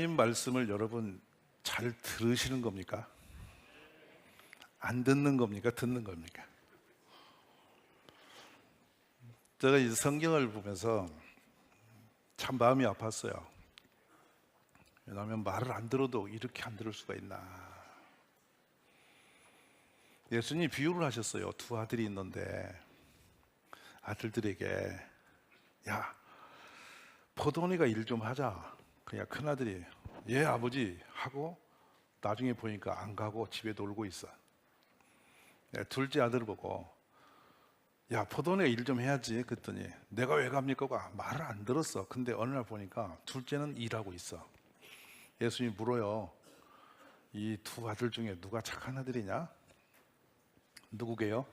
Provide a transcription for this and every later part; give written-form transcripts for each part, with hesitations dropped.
하나님 말씀을 여러분 잘 들으시는 겁니까? 안 듣는 겁니까? 듣는 겁니까? 제가 이 성경을 보면서 참 마음이 아팠어요. 왜냐하면 말을 안 들어도 이렇게 안 들을 수가 있나. 예수님이 비유를 하셨어요. 두 아들이 있는데 아들들에게 야, 포도원이가 일 좀 하자. 그냥 큰아들이 예 아버지 하고 나중에 보니까 안 가고 집에 놀고 있어. 둘째 아들을 보고 야 포도원이가 일 좀 해야지 그랬더니 내가 왜 갑니까? 말을 안 들었어. 근데 어느 날 보니까 둘째는 일하고 있어. 예수님이 물어요. 이 두 아들 중에 누가 착한 아들이냐? 누구게요?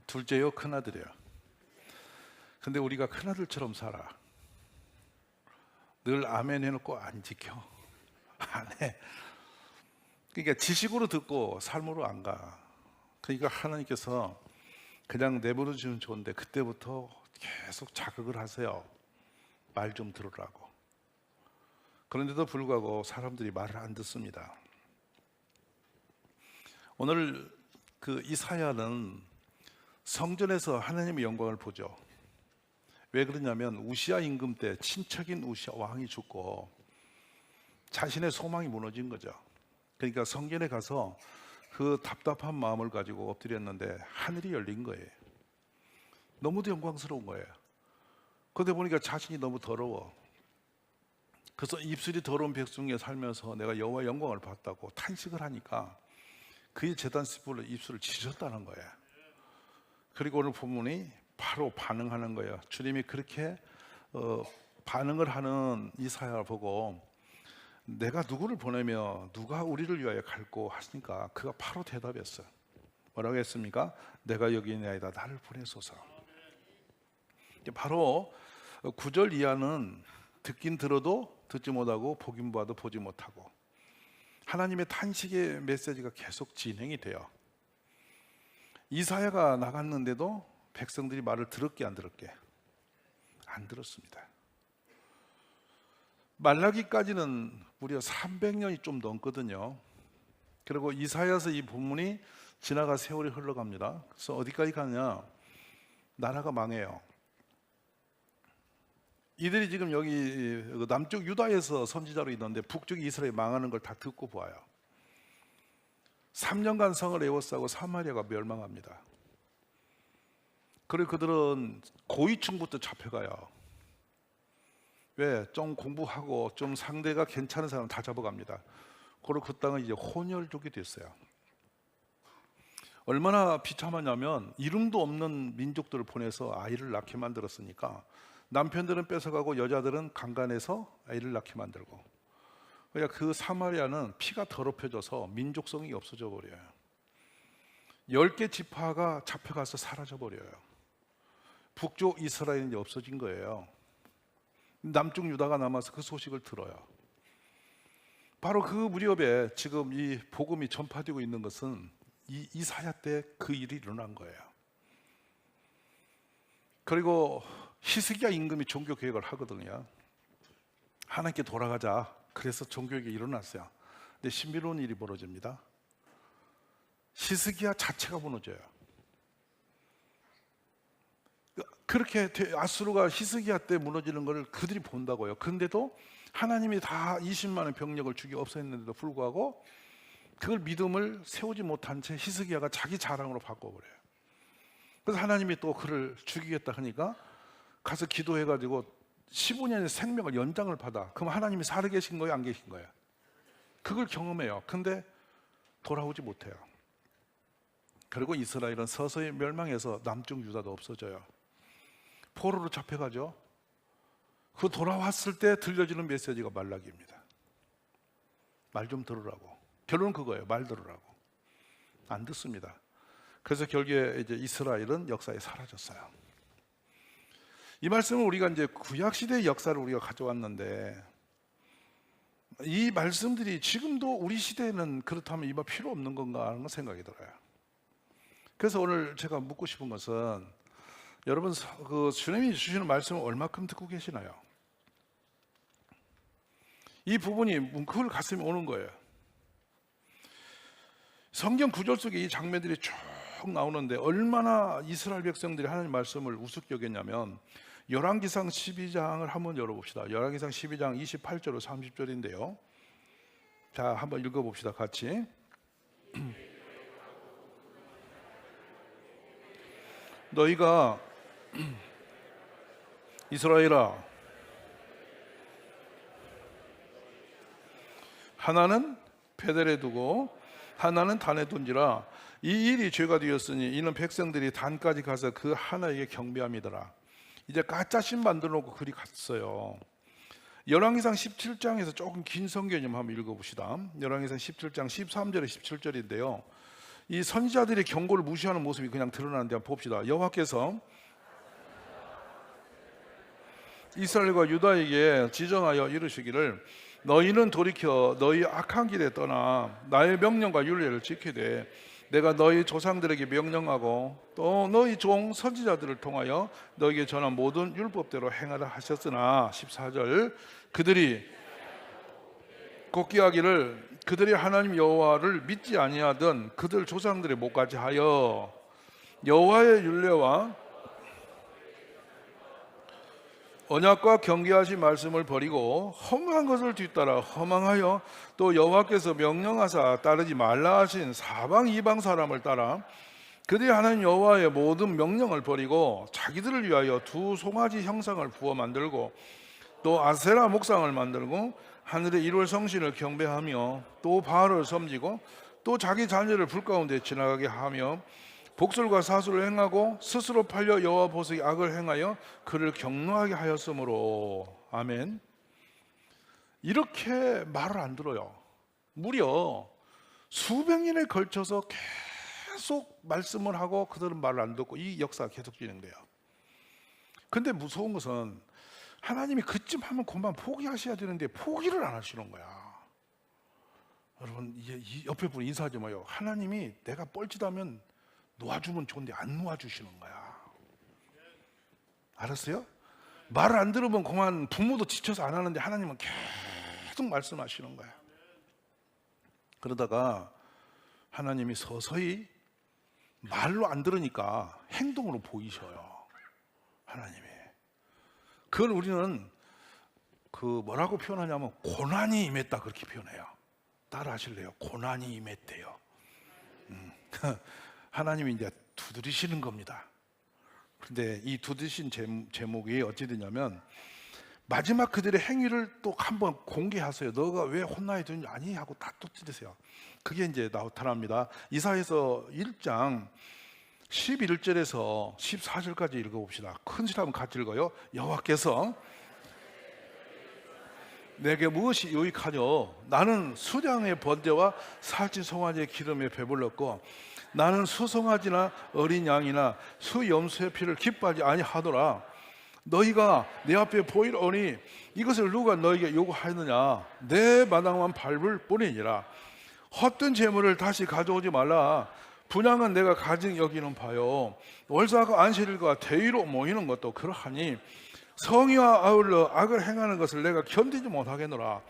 둘째요? 큰아들이요? 근데 우리가 큰아들처럼 살아. 늘 아멘 해놓고 안 지켜. 안 해. 그러니까 지식으로 듣고 삶으로 안 가. 그러니까 하나님께서 그냥 내버려 주면 좋은데 그때부터 계속 자극을 하세요. 말 좀 들으라고. 그런데도 불구하고 사람들이 말을 안 듣습니다. 오늘 그 이사야는 성전에서 하나님의 영광을 보죠. 왜 그러냐면 우시아 임금 때 친척인 우시아 왕이 죽고 자신의 소망이 무너진 거죠. 그러니까 성전에 가서 그 답답한 마음을 가지고 엎드렸는데 하늘이 열린 거예요. 너무도 영광스러운 거예요. 그러다 보니까 자신이 너무 더러워. 그래서 입술이 더러운 백성에 살면서 내가 여호와의 영광을 봤다고 탄식을 하니까 그의 제단 스불로 입술을 찢었다는 거예요. 그리고 오늘 본문이 바로 반응하는 거예요. 주님이 그렇게 반응을 하는 이사야를 보고 내가 누구를 보내며 누가 우리를 위하여 갈고 하시니까 그가 바로 대답했어요. 뭐라고 했습니까? 내가 여기 있나이다. 나를 보내소서. 바로 9절 이하는 듣긴 들어도 듣지 못하고 보긴 봐도 보지 못하고 하나님의 탄식의 메시지가 계속 진행이 돼요. 이사야가 나갔는데도 백성들이 말을 들었게 안 들었게? 안 들었습니다. 말라기까지는 무려 300년이 좀 넘거든요. 그리고 이사야서 이 본문이 지나가 세월이 흘러갑니다. 그래서 어디까지 가느냐? 나라가 망해요. 이들이 지금 여기 남쪽 유다에서 선지자로 있는데 북쪽 이스라엘 망하는 걸 다 듣고 보아요. 3년간 성을 에워싸고 사마리아가 멸망합니다. 그리고 그들은 고위층부터 잡혀가요. 왜? 좀 공부하고 좀 상대가 괜찮은 사람 다 잡아갑니다. 그리고 그 땅은 이제 혼혈족이 됐어요. 얼마나 비참하냐면 이름도 없는 민족들을 보내서 아이를 낳게 만들었으니까 남편들은 뺏어가고 여자들은 강간해서 아이를 낳게 만들고 그러니까 그 사마리아는 피가 더럽혀져서 민족성이 없어져 버려요. 10개 지파가 잡혀가서 사라져 버려요. 북쪽 이스라엘은 이제 없어진 거예요. 남쪽 유다가 남아서 그 소식을 들어요. 바로 그 무렵에 지금 이 복음이 전파되고 있는 것은 이 이사야 때 그 일이 일어난 거예요. 그리고 히스기야 임금이 종교 개혁을 하거든요. 하나님께 돌아가자. 그래서 종교개혁이 일어났어요. 근데 신비로운 일이 벌어집니다. 히스기야 자체가 무너져요. 그렇게 아수르가 히스기야 때 무너지는 걸 그들이 본다고요. 근데도 하나님이 다 20만의 병력을 죽여 없애는데도 불구하고 그걸 믿음을 세우지 못한 채 히스기야가 자기 자랑으로 바꿔버려요. 그래서 하나님이 또 그를 죽이겠다 하니까 가서 기도해가지고 15년의 생명을 연장을 받아. 그럼 하나님이 살아계신 거예요? 안 계신 거예요? 그걸 경험해요. 근데 돌아오지 못해요. 그리고 이스라엘은 서서히 멸망해서 남쪽 유다도 없어져요. 포로로 잡혀가죠. 그 돌아왔을 때 들려지는 메시지가 말라기입니다. 말 좀 들으라고. 결론은 그거예요. 말 들으라고. 안 듣습니다. 그래서 결국에 이제 이스라엘은 역사에 사라졌어요. 이 말씀은 우리가 이제 구약시대의 역사를 우리가 가져왔는데 이 말씀들이 지금도 우리 시대에는 그렇다면 이말 필요 없는 건가 하는 생각이 들어요. 그래서 오늘 제가 묻고 싶은 것은 여러분 그 주님이 주시는 말씀을 얼마큼 듣고 계시나요? 이 부분이 뭉클 가슴에 오는 거예요. 성경 구절 속에 이 장면들이 쭉 나오는데 얼마나 이스라엘 백성들이 하나님 말씀을 우습게 여겼냐면 열왕기상 12장을 한번 열어봅시다. 열왕기상 12장 28절로 30절인데요. 자, 한번 읽어봅시다. 같이. 너희가 이스라엘아, 하나는 베델에 두고 하나는 단에 둔지라. 이 일이 죄가 되었으니 이는 백성들이 단까지 가서 그 하나에게 경배함이더라. 이제 가짜신 만들어 놓고 그리 갔어요. 열왕기상 17장에서 조금 긴 성경 좀 한번 읽어봅시다. 열왕기상 17장 13절에 17절인데요. 이 선지자들의 경고를 무시하는 모습이 그냥 드러나는데 한번 봅시다. 여호와께서 이스라엘과 유다에게 지정하여 이르시기를 너희는 돌이켜 너희 악한 길에 떠나 나의 명령과 율례를 지키되 내가 너희 조상들에게 명령하고 또 너희 종 선지자들을 통하여 너희에게 전한 모든 율법대로 행하라 하셨으나 14절 그들이 곡기하기를 그들이 하나님 여호와를 믿지 아니하던 그들 조상들의 목까지 하여 여호와의 율례와 언약과 경계하신 말씀을 버리고 험한 것을 뒤따라 허망하여 또 여호와께서 명령하사 따르지 말라 하신 사방 이방 사람을 따라 그들이 하나님 여호와의 모든 명령을 버리고 자기들을 위하여 두 송아지 형상을 부어 만들고 또 아세라 목상을 만들고 하늘의 일월 성신을 경배하며 또 바알을 섬기고 또 자기 자녀를 불 가운데 지나가게 하며 복술과 사술을 행하고 스스로 팔려 여호와 보시기에 악을 행하여 그를 경노하게 하였으므로. 아멘. 이렇게 말을 안 들어요. 무려 수백 년에 걸쳐서 계속 말씀을 하고 그들은 말을 안 듣고 이 역사가 계속 진행돼요. 근데 무서운 것은 하나님이 그쯤 하면 그만 포기하셔야 되는데 포기를 안 하시는 거야. 여러분, 이 옆에 분 인사하지 마요. 하나님이 내가 뻘짓하면 놓아주면 좋은데 안 놓아주시는 거야. 알았어요? 말을 안 들으면 그만 부모도 지쳐서 안 하는데 하나님은 계속 말씀하시는 거야. 그러다가 하나님이 서서히 말로 안 들으니까 행동으로 보이셔요. 하나님이. 그걸 우리는 뭐라고 표현하냐면 고난이 임했다 그렇게 표현해요. 따라 하실래요? 고난이 임했대요. 하나님이 이제 두드리시는 겁니다. 그런데 이 두드리신 제목이 어찌 되냐면 마지막 그들의 행위를 또 한번 공개하세요. 너가 왜 혼나야 되는지 아니 하고 다 또 찌르세요. 그게 이제 나타납니다. 이사야서 1장 11절에서 14절까지 읽어봅시다. 큰 시라면 같이 읽어요. 여호와께서 내게 무엇이 유익하뇨? 나는 수량의 번제와 살찐 송아지의 기름에 배불렀고 나는 수송아지나 어린 양이나 수염소의 피를 기뻐하지 아니하노라. 너희가 내 앞에 보이오니 이것을 누가 너희에게 요구하였느냐? 내 마당만 밟을 뿐이니라. 헛된 재물을 다시 가져오지 말라. 분양은 내가 가증 여기는 바요. 월사가 안식일과 대의로 모이는 것도 그러하니 성의와 아울러 악을 행하는 것을 내가 견디지 못하겠노라.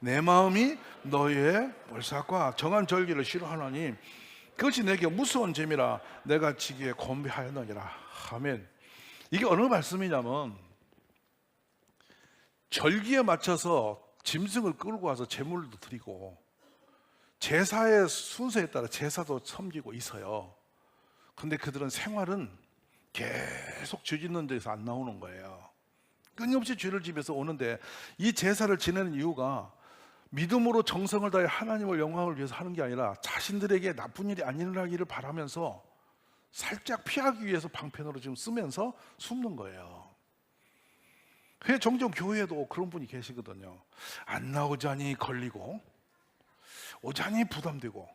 내 마음이 너희의 월삭과 정한 절기를 싫어하노니 그것이 내게 무서운 재미라. 내가 지기에 곤비하였느니라. 아멘. 이게 어느 말씀이냐면 절기에 맞춰서 짐승을 끌고 와서 제물도 드리고 제사의 순서에 따라 제사도 섬기고 있어요. 근데 그들은 생활은 계속 죄 짓는 데서 안 나오는 거예요. 끊임없이 죄를 지면서 오는데 이 제사를 지내는 이유가 믿음으로 정성을 다해 하나님을 영광을 위해서 하는 게 아니라 자신들에게 나쁜 일이 안 일어나기를 바라면서 살짝 피하기 위해서 방편으로 지금 쓰면서 숨는 거예요. 그래서 종종 교회에도 그런 분이 계시거든요. 안 나오자니 걸리고 오자니 부담되고.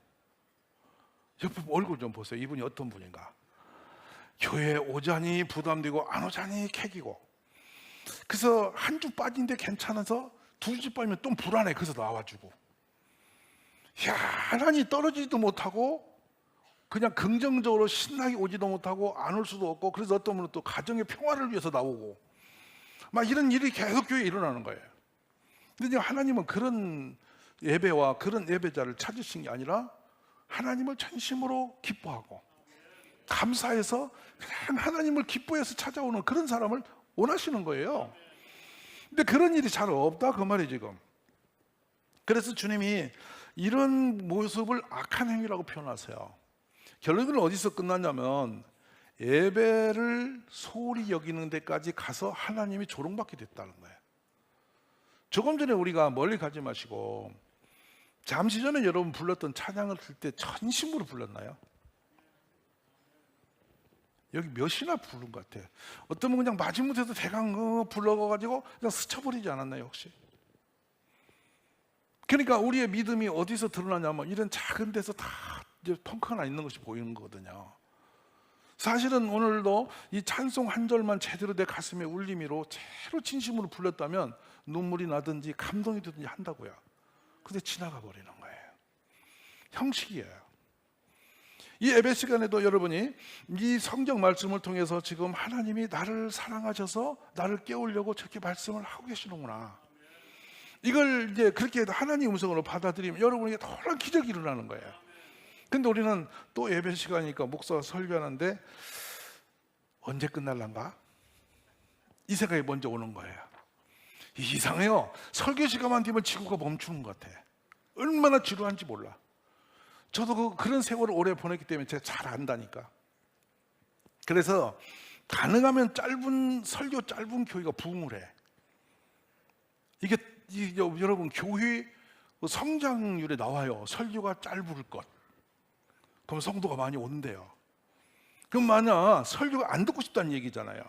옆에 얼굴 좀 보세요. 이분이 어떤 분인가. 교회에 오자니 부담되고 안 오자니 캐기고. 그래서 한 주 빠진데 괜찮아서 두 주 빠지면 또 불안해. 그래서 나와주고. 하나님 떨어지지도 못하고 그냥 긍정적으로 신나게 오지도 못하고 안 올 수도 없고, 그래서 어떤 분은 또 가정의 평화를 위해서 나오고 막 이런 일이 계속 교회에 일어나는 거예요. 근데 하나님은 그런 예배와 그런 예배자를 찾으신 게 아니라 하나님을 전심으로 기뻐하고 감사해서 그냥 하나님을 기뻐해서 찾아오는 그런 사람을 원하시는 거예요. 근데 그런 일이 잘 없다 그 말이에요 지금. 그래서 주님이 이런 모습을 악한 행위라고 표현하세요. 결론은 어디서 끝났냐면 예배를 소홀히 여기는 데까지 가서 하나님이 조롱받게 됐다는 거예요. 조금 전에 우리가 멀리 가지 마시고 잠시 전에 여러분 불렀던 찬양을 들 때 전심으로 불렀나요? 여기 몇이나 부른 것 같아요. 어떤 분은 그냥 마지못해서 대강 불러가지고 그냥 스쳐버리지 않았나요 혹시? 그러니까 우리의 믿음이 어디서 드러나냐면 이런 작은 데서 다 이제 펑크 하나 있는 것이 보이는 거거든요. 사실은 오늘도 이 찬송 한 절만 제대로 내 가슴에 울림으로 제대로 진심으로 불렀다면 눈물이 나든지 감동이 되든지 한다고요. 근데 지나가 버리는 거예요. 형식이에요. 이 예배 시간에도 여러분이 이 성경 말씀을 통해서 지금 하나님이 나를 사랑하셔서 나를 깨우려고 저렇게 말씀을 하고 계시는구나. 이걸 이제 그렇게 하나님 음성으로 받아들이면 여러분에게 놀라운 기적이 일어나는 거예요. 근데 우리는 또 예배 시간이니까 목사가 설교하는데 언제 끝날란가? 이 생각이 먼저 오는 거예요. 이상해요. 설교 시간만 되면 지구가 멈추는 것 같아. 얼마나 지루한지 몰라. 저도 그런 세월을 오래 보냈기 때문에 제가 잘 안다니까. 그래서 가능하면 짧은 설교, 짧은 교회가 부흥을 해. 이게 여러분 교회 성장률에 나와요. 설교가 짧을 것. 그럼 성도가 많이 온대요. 그럼 만약 설교가 안 듣고 싶다는 얘기잖아요.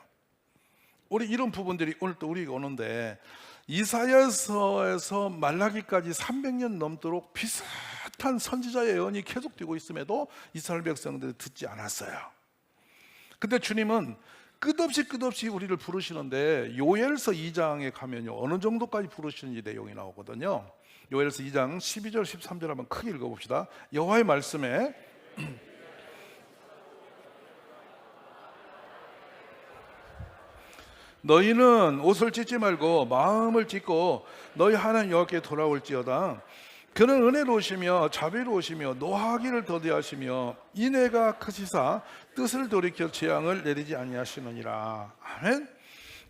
우리 이런 부분들이 오늘 또 우리가 오는데 이사야서에서 말라기까지 300년 넘도록 비슷한 선지자의 예언이 계속되고 있음에도 이스라엘 백성들이 듣지 않았어요. 근데 주님은 끝없이 우리를 부르시는데 요엘서 2장에 가면요 어느 정도까지 부르시는지 내용이 나오거든요. 요엘서 2장 12절 13절 한번 크게 읽어봅시다. 여호와의 말씀에 너희는 옷을 찢지 말고 마음을 찢고 너희 하나님 여호와께 돌아올지어다. 그는 은혜로우시며 자비로우시며 노하기를 더디하시며 인애가 크시사 뜻을 돌이켜 재앙을 내리지 아니하시느니라. 아멘.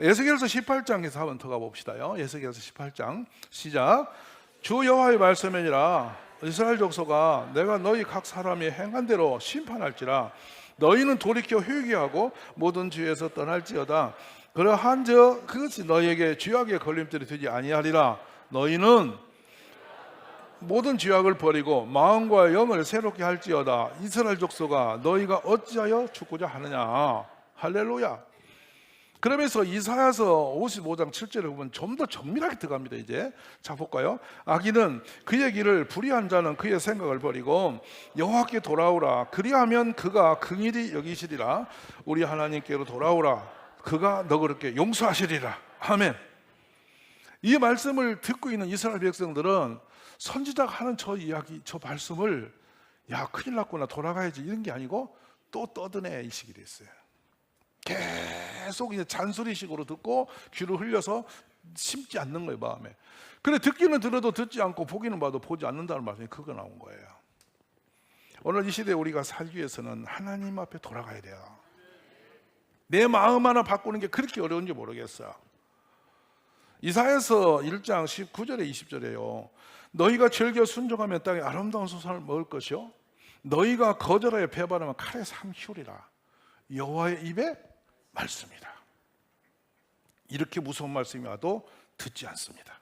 에스겔서 18장에서 한번 더 가봅시다요. 에스겔서 18장 시작. 주 여호와의 말씀이니라. 이스라엘 족속아 내가 너희 각 사람이 행한 대로 심판할지라. 너희는 돌이켜 회개하고 모든 죄에서 떠날지어다. 그러한즉 그것이 너희에게 죄악의 걸림돌이 되지 아니하리라. 너희는 모든 죄악을 버리고 마음과 영을 새롭게 할지어다. 이스라엘 족속아 너희가 어찌하여 죽고자 하느냐. 할렐루야. 그러면서 이사야서 55장 7절에 보면 좀 더 정밀하게 들어갑니다. 이제 자 볼까요? 악인은 그의 길을 불의한 자는 그의 생각을 버리고 여호와께 돌아오라. 그리하면 그가 긍휼히 여기시리라. 우리 하나님께로 돌아오라. 그가 너그럽게 용서하시리라. 아멘. 이 말씀을 듣고 있는 이스라엘 백성들은 선지자가 하는 저 이야기, 저 말씀을 야 큰일 났구나 돌아가야지 이런 게 아니고 또 떠드네 이 식이 됐어요. 계속 이제 잔소리식으로 듣고 귀를 흘려서 심지 않는 거예요 마음에. 그래 듣기는 들어도 듣지 않고 보기는 봐도 보지 않는다는 말씀이 그거 나온 거예요. 오늘 이 시대에 우리가 살기 위해서는 하나님 앞에 돌아가야 돼요. 내 마음 하나 바꾸는 게 그렇게 어려운지 모르겠어요. 이사야서 1장 19절에 20절에요. 너희가 즐겨 순종하면 땅에 아름다운 소산을 먹을 것이요 너희가 거절하여 배반하면 칼에 삼키우리라. 여호와의 입에 말씀이다. 이렇게 무서운 말씀이 와도 듣지 않습니다.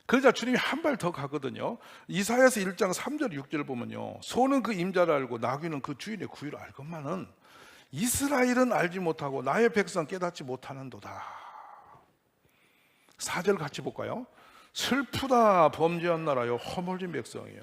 그러자 주님이 한 발 더 가거든요. 이사야서 1장 3절 6절을 보면요 소는 그 임자를 알고 나귀는 그 주인의 구유를 알건만은 이스라엘은 알지 못하고 나의 백성 깨닫지 못하는도다. 4절 같이 볼까요? 슬프다 범죄한 나라요 허물진 백성이요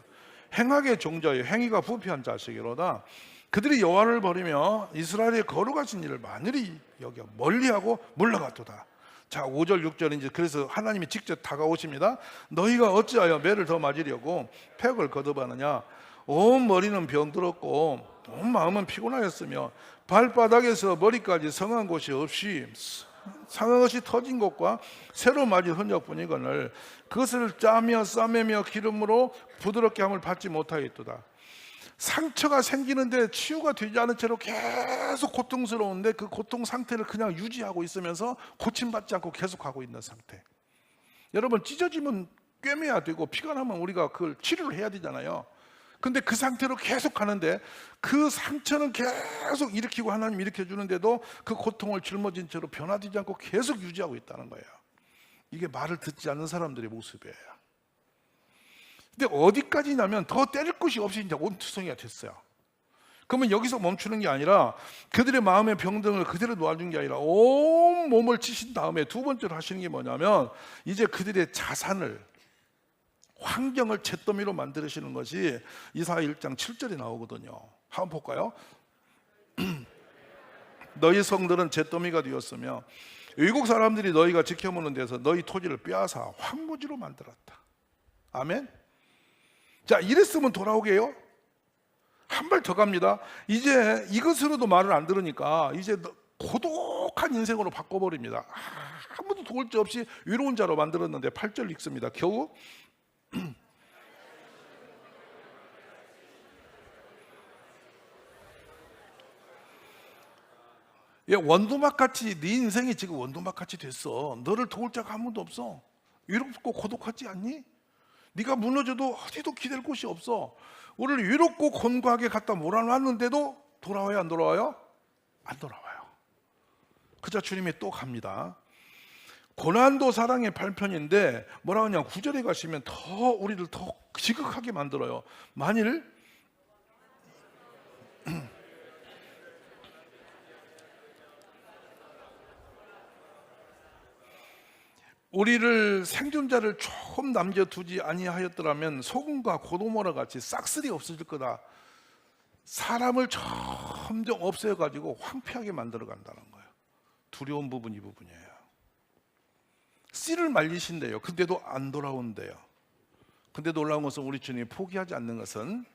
행악의 종자요 행위가 부패한 자식이로다. 그들이 여호와를 버리며 이스라엘의 거룩하신 일을 만일히 여겨 멀리하고 물러갔도다. 자 5절 6절 이제 그래서 하나님이 직접 다가오십니다. 너희가 어찌하여 매를 더 맞으려고 팩을 거듭하느냐. 온 머리는 병들었고 온 마음은 피곤하였으며 발바닥에서 머리까지 성한 곳이 없이 상한 것이 터진 것과 새로 맞은 흔적뿐이거늘 그것을 짜며 싸매며 기름으로 부드럽게 함을 받지 못하겠도다. 상처가 생기는데 치유가 되지 않은 채로 계속 고통스러운데 그 고통 상태를 그냥 유지하고 있으면서 고침받지 않고 계속하고 있는 상태. 여러분, 찢어지면 꿰매야 되고 피가 나면 우리가 그걸 치료를 해야 되잖아요. 근데 그 상태로 계속 가는데 그 상처는 계속 일으키고 하나님 일으켜 주는데도 그 고통을 짊어진 채로 변화되지 않고 계속 유지하고 있다는 거예요. 이게 말을 듣지 않는 사람들의 모습이에요. 근데 어디까지냐면 더 때릴 곳이 없이 이제 온투성이가 됐어요. 그러면 여기서 멈추는 게 아니라 그들의 마음의 병등을 그대로 놓아준 게 아니라 온 몸을 치신 다음에 두 번째로 하시는 게 뭐냐면 이제 그들의 자산을, 환경을 잿더미로 만드시는 것이 이사야 1장 7절에 나오거든요. 한번 볼까요? 너희 성들은 잿더미가 되었으며 외국 사람들이 너희가 지켜보는 데서 너희 토지를 빼앗아 황무지로 만들었다. 아멘. 자, 이랬으면 돌아오게요. 한 발 더 갑니다. 이제 이것으로도 말을 안 들으니까 이제 고독한 인생으로 바꿔버립니다. 아무도 도울 데 없이 외로운 자로 만들었는데 8절 읽습니다. 겨우 원두막같이 네 인생이 지금 원두막같이 됐어. 너를 도울 자가 아무도 없어. 외롭고 고독하지 않니? 네가 무너져도 어디도 기댈 곳이 없어. 우리를 외롭고 곤고하게 갖다 몰아놨는데도 돌아와요, 안 돌아와요? 안 돌아와요. 그자 주님이 또 갑니다. 고난도 사랑의 8편인데 뭐라고 하냐, 9절에 가시면 더 우리를 더 지극하게 만들어요. 만일 우리를 생존자를 조금 남겨두지 아니하였더라면 소금과 고도모라 같이 싹쓸이 없어질 거다. 사람을 점점 없애가지고 황폐하게 만들어 간다는 거예요. 두려운 부분이 이 부분이에요. 씨를 말리신대요. 근데도 안 돌아온대요. 근데 놀라운 것은 우리 주님이 포기하지 않는 것은,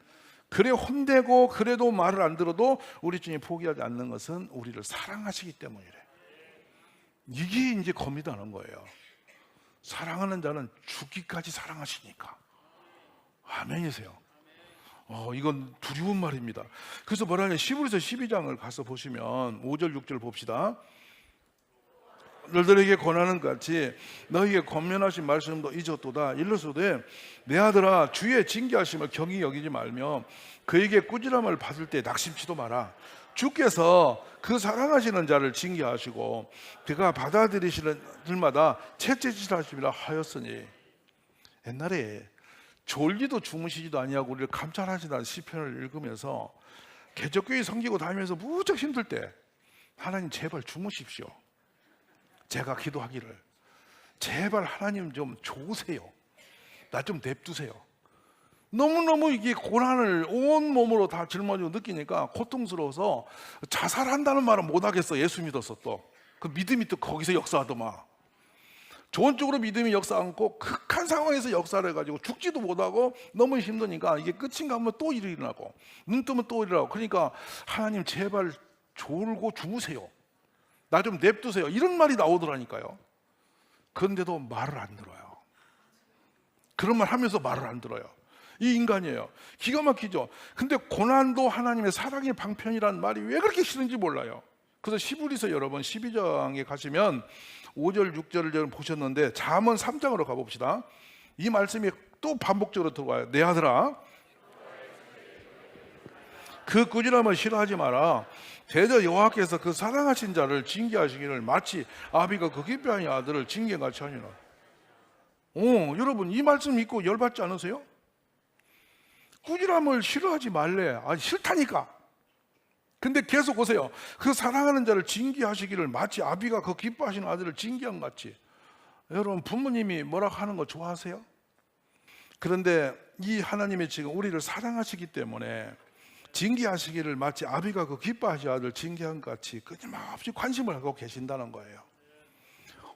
그래 혼내고 그래도 말을 안 들어도 우리 주님이 포기하지 않는 것은 우리를 사랑하시기 때문이래. 이게 이제 검이다는 거예요. 사랑하는 자는 죽기까지 사랑하시니까. 아멘이세요. 이건 두려운 말입니다. 그래서 뭐라 하냐, 히브리서 12장을 가서 보시면 5절 6절 봅시다. 너희들에게 권하는 같이 너희에게 권면하신 말씀도 잊었도다. 일러서되 내 아들아, 주의 징계하심을 경히 여기지 말며 그에게 꾸지람을 받을 때 낙심치도 마라. 주께서 그 사랑하시는 자를 징계하시고 그가 받아들이시는 들마다 채찍질하시리라 하였으니. 옛날에 졸리도 주무시지도 아니하고 우리를 감찰하시다는 시편을 읽으면서 개척교회 섬기고 다니면서 무척 힘들 때 하나님 제발 주무십시오. 제가 기도하기를 제발 하나님 좀 좋으세요. 나 좀 냅두세요. 너무너무 이게 고난을 온 몸으로 다 짊어지고 느끼니까 고통스러워서 자살한다는 말은 못하겠어. 예수 믿었어. 또 그 믿음이 또 거기서 역사하더만. 좋은 쪽으로 믿음이 역사 않고 극한 상황에서 역사를 해가지고 죽지도 못하고 너무 힘드니까 이게 끝인가 하면 또 일이 일어나고 눈 뜨면 또 일어나고. 그러니까 하나님 제발 졸고 주무세요. 나 좀 냅두세요. 이런 말이 나오더라니까요. 그런데도 말을 안 들어요. 그런 말 하면서 말을 안 들어요. 이 인간이에요. 기가 막히죠. 근데 고난도 하나님의 사랑의 방편이라는 말이 왜 그렇게 싫은지 몰라요. 그래서 히브리서 여러분 12장에 가시면 5절 6절을 보셨는데 잠언 3장으로 가봅시다. 이 말씀이 또 반복적으로 들어와요. 내 아들아, 그 꾸지람을 싫어하지 마라. 대저 여호와께서 그 사랑하신 자를 징계하시기를 마치 아비가 그 기뻐하는 아들을 징계같이 하니라. 여러분 이 말씀 믿고 열받지 않으세요? 꾸지람을 싫어하지 말래. 싫다니까. 근데 계속 보세요. 그 사랑하는 자를 징계하시기를 마치 아비가 그 기뻐하시는 아들을 징계한 같이. 여러분 부모님이 뭐라고 하는 거 좋아하세요? 그런데 이 하나님이 지금 우리를 사랑하시기 때문에 징계하시기를 마치 아비가 그 기뻐하시는 아들 징계한 같이 끊임없이 관심을 하고 계신다는 거예요.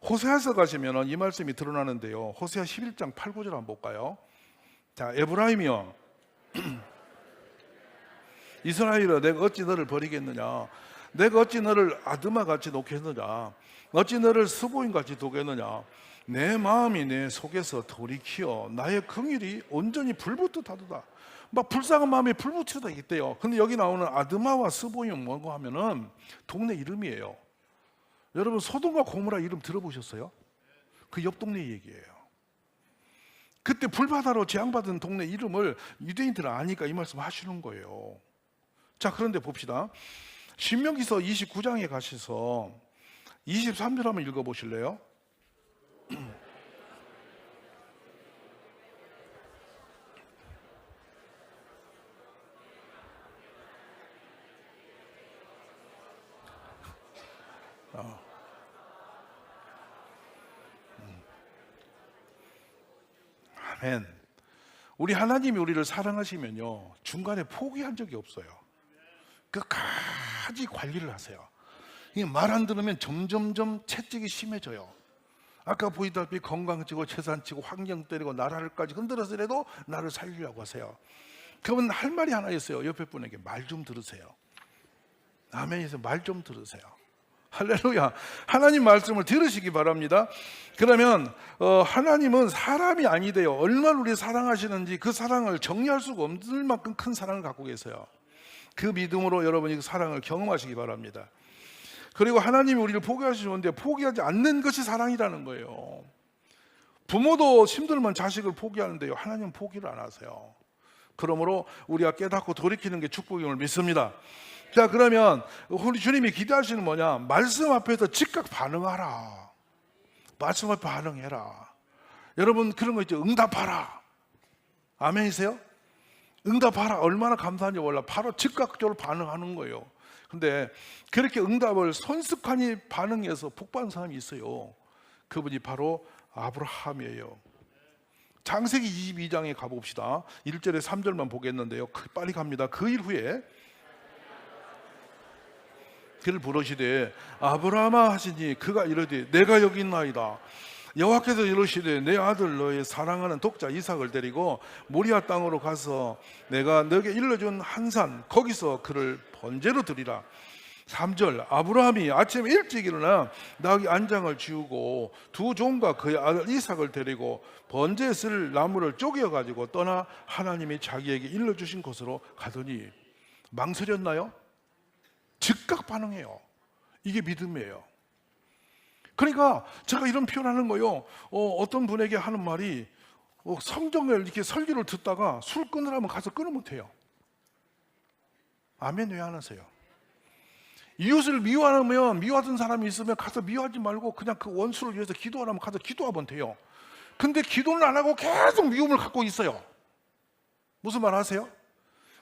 호세아서 가시면 이 말씀이 드러나는데요. 호세아 11장 8, 9절 한번 볼까요? 자, 에브라임이여 이스라엘아, 내가 어찌 너를 버리겠느냐. 내가 어찌 너를 아드마 같이 놓겠느냐, 어찌 너를 스보임 같이 두겠느냐. 내 마음이 내 속에서 돌이키어 나의 긍휼이 온전히 불붙듯하도다. 막 불쌍한 마음이 불붙여다 있대요. 근데 여기 나오는 아드마와 스보임은 뭐고 하면은 동네 이름이에요. 여러분 소돔과 고모라 이름 들어보셨어요? 그 옆 동네 얘기예요. 그때 불바다로 재앙받은 동네 이름을 유대인들은 아니까 이 말씀 하시는 거예요. 자, 그런데 봅시다. 신명기서 29장에 가셔서 23절 한번 읽어보실래요? 아멘. 우리 하나님이 우리를 사랑하시면요, 중간에 포기한 적이 없어요. 끝까지 관리를 하세요. 말 안 들으면 점점점 채찍이 심해져요. 아까 보이다시피 건강치고 재산치고 환경 때리고 나라를까지 흔들어서라도 나를 살리려고 하세요. 그러면 할 말이 하나 있어요. 옆에 분에게 말 좀 들으세요. 아멘에서 말 좀 들으세요. 할렐루야. 하나님 말씀을 들으시기 바랍니다. 그러면 하나님은 사람이 아니대요. 얼마나 우리 사랑하시는지 그 사랑을 정리할 수가 없을 만큼 큰 사랑을 갖고 계세요. 그 믿음으로 여러분이 그 사랑을 경험하시기 바랍니다. 그리고 하나님이 우리를 포기하시는데 포기하지 않는 것이 사랑이라는 거예요. 부모도 힘들면 자식을 포기하는데요, 하나님은 포기를 안 하세요. 그러므로 우리가 깨닫고 돌이키는 게 축복임을 믿습니다. 자, 그러면 우리 주님이 기대하시는 뭐냐? 말씀 앞에서 즉각 반응하라. 말씀 앞에 반응해라. 여러분 그런 거 있죠? 응답하라. 아멘이세요? 응답하라. 얼마나 감사한지 몰라. 바로 즉각적으로 반응하는 거예요. 근데 그렇게 응답을 손습하니 반응해서 복받은 사람이 있어요. 그분이 바로 아브라함이에요. 창세기 22장에 가봅시다. 1절에 3절만 보겠는데요, 빨리 갑니다. 그 일 후에 그를 부르시되 아브라함아 하시니 그가 이르되 내가 여기 있나이다. 여호와께서 이르시되 내 아들 너의 사랑하는 독자 이삭을 데리고 모리아 땅으로 가서 내가 너에게 일러준 한 산 거기서 그를 번제로 드리라. 3절 아브라함이 아침 일찍 일어나 나귀 안장을 지우고 두 종과 그의 아들 이삭을 데리고 번제에 쓸 나무를 쪼개어 가지고 떠나 하나님이 자기에게 일러주신 곳으로 가더니 망설였나요? 즉각 반응해요. 이게 믿음이에요. 그러니까 제가 이런 표현하는 거요, 어떤 분에게 하는 말이 성경을 이렇게 설교를 듣다가 술 끊으라면 가서 끊으면 못해요. 아멘. 왜 안 하세요? 이웃을 미워하면 미워하던 사람이 있으면 가서 미워하지 말고 그냥 그 원수를 위해서 기도하라면 가서 기도하면 돼요. 근데 기도는 안 하고 계속 미움을 갖고 있어요. 무슨 말 하세요?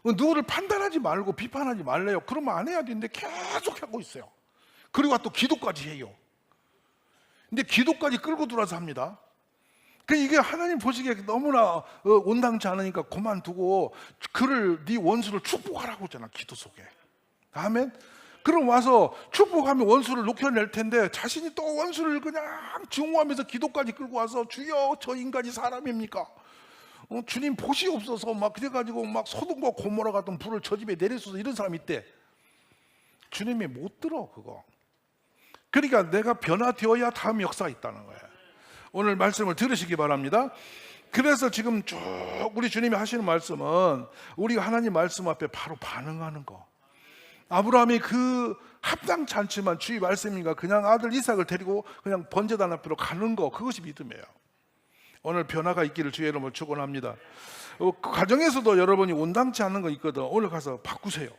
누구를 판단하지 말고 비판하지 말래요. 그러면 안 해야 되는데 계속 하고 있어요. 그리고 또 기도까지 해요. 근데 기도까지 끌고 들어와서 합니다. 이게 하나님 보시기에 너무나 온당치 않으니까 그만두고 그를 네 원수를 축복하라고 했잖아, 기도 속에. 아멘. 그럼 와서 축복하면 원수를 녹여낼 텐데 자신이 또 원수를 그냥 증오하면서 기도까지 끌고 와서 주여 저 인간이 사람입니까? 주님 보시옵소서 막 그래가지고 막 소돔과 고모라 같은 불을 저 집에 내리소서 이런 사람이 있대. 주님이 못 들어 그거. 그러니까 내가 변화되어야 다음 역사가 있다는 거예요. 오늘 말씀을 들으시기 바랍니다. 그래서 지금 쭉 우리 주님이 하시는 말씀은 우리가 하나님 말씀 앞에 바로 반응하는 거. 아브라함이 그 합당치 않지만 주의 말씀인가 그냥 아들 이삭을 데리고 그냥 번제단 앞으로 가는 거, 그것이 믿음이에요. 오늘 변화가 있기를 주의 이름으로 축원합니다. 그 가정에서도 여러분이 온당치 않은 거 있거든. 오늘 가서 바꾸세요.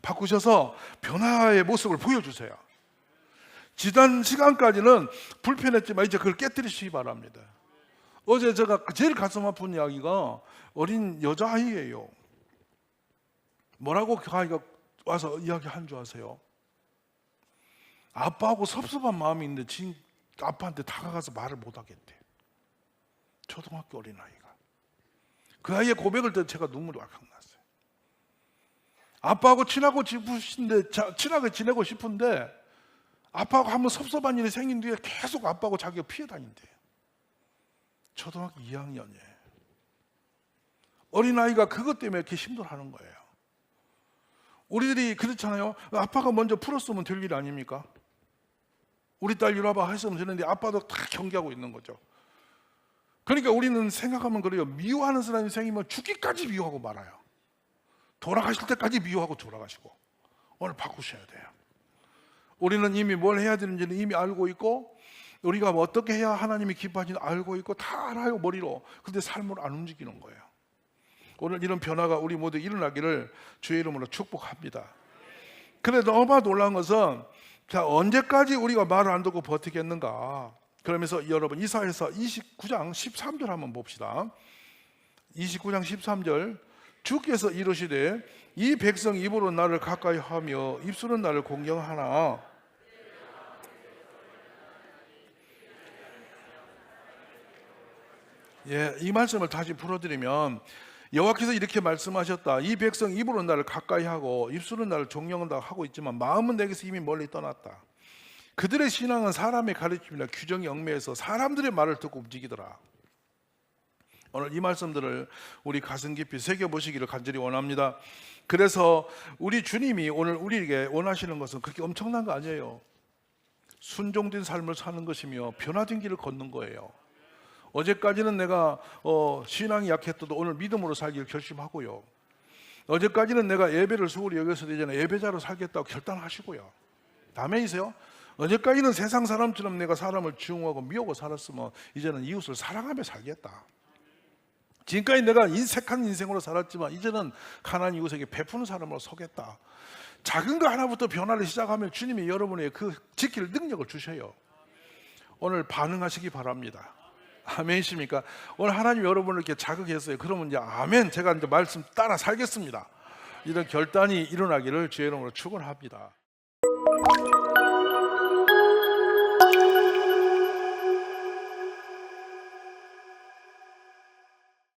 바꾸셔서 변화의 모습을 보여주세요. 지난 시간까지는 불편했지만 이제 그걸 깨뜨리시기 바랍니다. 어제 제가 제일 가슴 아픈 이야기가 어린 여자아이예요. 뭐라고 그 아이가 와서 이야기한 줄 아세요? 아빠하고 섭섭한 마음이 있는데 지금 아빠한테 다가가서 말을 못 하겠대. 초등학교 어린아이가. 그 아이의 고백을 듣고 제가 눈물이 왈칵 났어요. 아빠하고 친하게 지내고 싶은데 아빠하고 한번 섭섭한 일이 생긴 뒤에 계속 아빠하고 자기가 피해 다닌대요. 초등학교 2학년이에요. 어린아이가 그것 때문에 이렇게 힘들어하는 거예요. 우리들이 그렇잖아요. 아빠가 먼저 풀었으면 될 일 아닙니까? 우리 딸 이리 와봐 했으면 되는데 아빠도 다 경계하고 있는 거죠. 그러니까 우리는 생각하면 그래요. 미워하는 사람이 생기면 죽기까지 미워하고 말아요. 돌아가실 때까지 미워하고 돌아가시고. 오늘 바꾸셔야 돼요. 우리는 이미 뭘 해야 되는지는 이미 알고 있고, 우리가 어떻게 해야 하나님이 기뻐하시는지 알고 있고 다 알아요, 머리로. 그런데 삶으로 안 움직이는 거예요. 오늘 이런 변화가 우리 모두 일어나기를 주의 이름으로 축복합니다. 그런데 너무 놀라운 것은, 자, 언제까지 우리가 말을 안 듣고 버티겠는가? 그러면서 여러분 이사야서 29장 13절 한번 봅시다. 29장 13절, 주께서 이르시되 이 백성 입으로 나를 가까이 하며 입술은 나를 공경하나 이 말씀을 다시 풀어드리면, 여호와께서 이렇게 말씀하셨다. 이 백성 입으로 나를 가까이 하고 입술은 나를 존경한다 하고 있지만 마음은 내게서 이미 멀리 떠났다. 그들의 신앙은 사람의 가르침이나 규정에 얽매여서 사람들의 말을 듣고 움직이더라. 오늘 이 말씀들을 우리 가슴 깊이 새겨보시기를 간절히 원합니다. 그래서 우리 주님이 오늘 우리에게 원하시는 것은 그렇게 엄청난 거 아니에요. 순종된 삶을 사는 것이며 변화된 길을 걷는 거예요. 어제까지는 내가 신앙이 약했어도 오늘 믿음으로 살기를 결심하고요. 어제까지는 내가 예배를 소홀히 여겼어도 이제는 예배자로 살겠다고 결단하시고요. 아멘이세요? 어제까지는 세상 사람처럼 내가 사람을 증오하고 미워하고 살았으면 이제는 이웃을 사랑하며 살겠다. 지금까지 내가 인색한 인생으로 살았지만 이제는 가난한 이웃에게 베푸는 사람으로 서겠다. 작은 거 하나부터 변화를 시작하면 주님이 여러분에게 그 지킬 능력을 주셔요. 오늘 반응하시기 바랍니다. 아멘이십니까? 오늘 하나님 여러분을 이렇게 자극했어요. 그러면 이제 아멘, 제가 이제 말씀 따라 살겠습니다. 이런 결단이 일어나기를 주의 이름으로 축원합니다.